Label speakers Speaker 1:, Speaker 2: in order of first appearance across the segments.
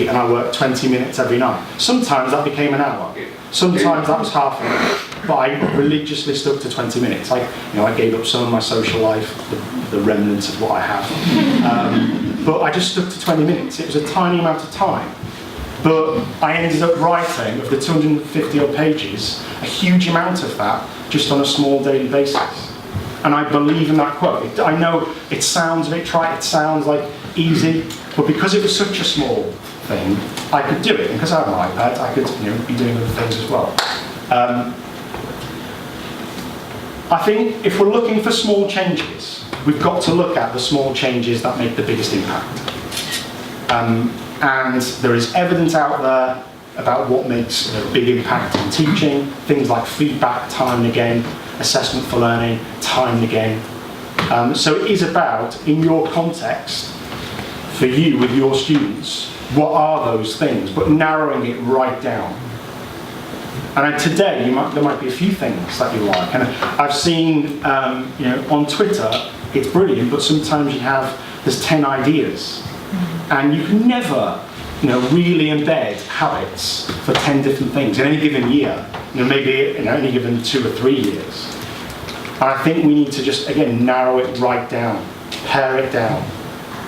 Speaker 1: week and I worked 20 minutes every night. Sometimes that became an hour. Sometimes that was half an hour. But I religiously stuck to 20 minutes. I gave up some of my social life, the remnants of what I have. But I just stuck to 20 minutes. It was a tiny amount of time. But I ended up writing, of the 250 odd pages, a huge amount of that just on a small daily basis. And I believe in that quote. I know it sounds a bit trite, it sounds like easy, but because it was such a small thing, I could do it. And because I have an iPad, I could be doing other things as well. I think if we're looking for small changes, we've got to look at the small changes that make the biggest impact. And there is evidence out there about what makes a big impact in teaching, things like feedback time and again, assessment for learning time and again. So it is about, in your context, for you with your students, what are those things, but narrowing it right down. And today, there might be a few things that you like. And I've seen, on Twitter, it's brilliant, but sometimes there's 10 ideas. And you can never, really embed habits for 10 different things in any given year. Maybe in any given 2 or 3 years. And I think we need to just, again, narrow it right down, pare it down,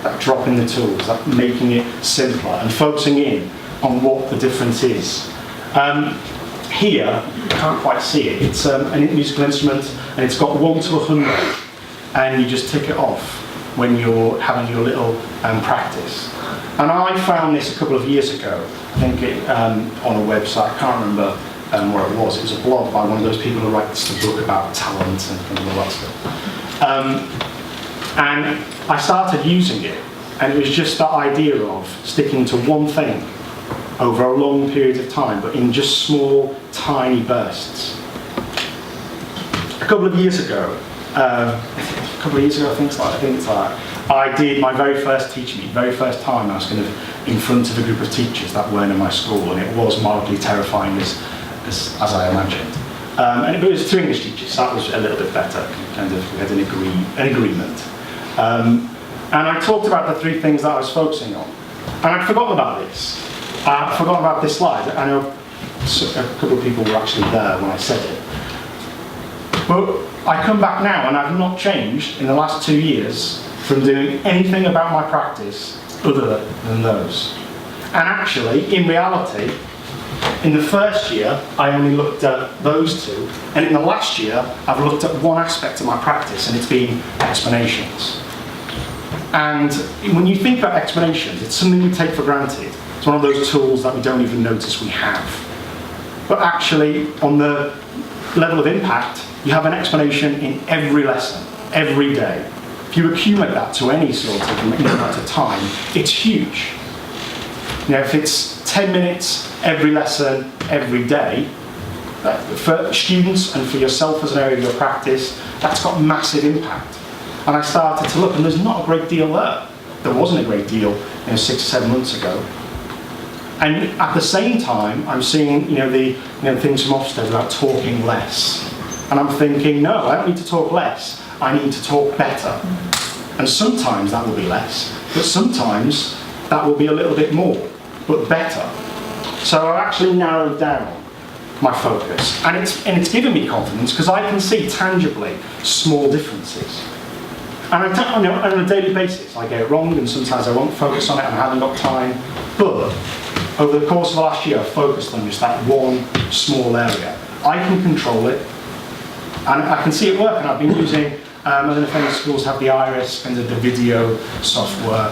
Speaker 1: that dropping the tools, that making it simpler, and focusing in on what the difference is. Here, you can't quite see it, it's a musical instrument, and it's got 1 to 100, and you just tick it off when you're having your little practice. And I found this a couple of years ago, I think on a website, I can't remember where it was. It was a blog by one of those people who writes the book about talent and all that stuff. And I started using it, and it was just that idea of sticking to one thing over a long period of time, but in just small, tiny bursts. A couple of years ago, I think it's like I did my very first teaching meet, very first time I was kind of in front of a group of teachers that weren't in my school, and it was mildly terrifying as I imagined. And it was 2 English teachers, so that was a little bit better. We had an agreement. And I talked about the 3 things that I was focusing on. And I'd forgotten about this. I forgot about this slide. I know a couple of people were actually there when I said it. But I come back now and I've not changed in the last 2 years from doing anything about my practice other than those. And actually, in reality, in the first year, I only looked at those 2. And in the last year, I've looked at one aspect of my practice, and it's been explanations. And when you think about explanations, it's something we take for granted. It's one of those tools that we don't even notice we have. But actually, on the level of impact, you have an explanation in every lesson, every day. If you accumulate that to any sort of amount of time, it's huge. If it's 10 minutes every lesson, every day, for students and for yourself as an area of your practice, that's got massive impact. And I started to look, and there's not a great deal there. There wasn't a great deal 6 or 7 months ago. And at the same time, I'm seeing the things from Ofsted about talking less. And I'm thinking, no, I don't need to talk less. I need to talk better. And sometimes that will be less, but sometimes that will be a little bit more, but better. So I've actually narrowed down my focus, and it's given me confidence because I can see tangibly small differences. And on a daily basis, I get it wrong, and sometimes I won't focus on it, and I haven't got time. But over the course of the last year, I've focused on just that one small area. I can control it, and I can see it work. And I've been using, I don't know if any schools have the Iris and the video software.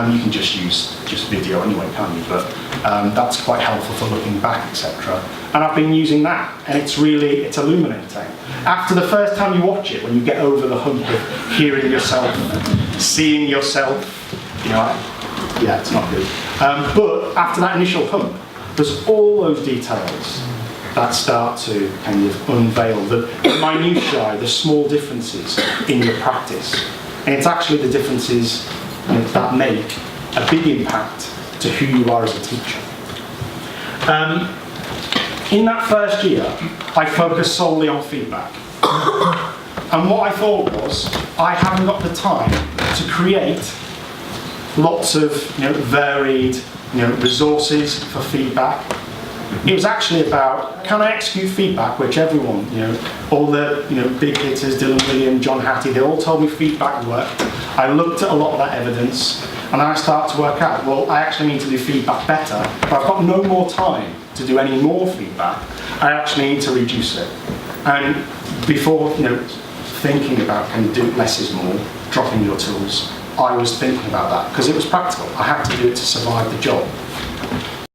Speaker 1: You can just use video anyway, can't you? But that's quite helpful for looking back, etc. And I've been using that, and it's illuminating. After the first time you watch it, when you get over the hump of hearing yourself, seeing yourself, it's not good. But after that initial hump, there's all those details that start to kind of unveil the minutiae, the small differences in your practice. And it's actually the differences that make a big impact to who you are as a teacher. In that first year, I focused solely on feedback. And what I thought was, I haven't got the time to create lots of varied resources for feedback. It was actually about, can I execute feedback, which everyone, all the big hitters, Dylan William, John Hattie, they all told me feedback worked. I looked at a lot of that evidence, and I started to work out, well, I actually need to do feedback better, but I've got no more time to do any more feedback. I actually need to reduce it. And before, thinking about can you do less is more, dropping your tools, I was thinking about that because it was practical. I had to do it to survive the job.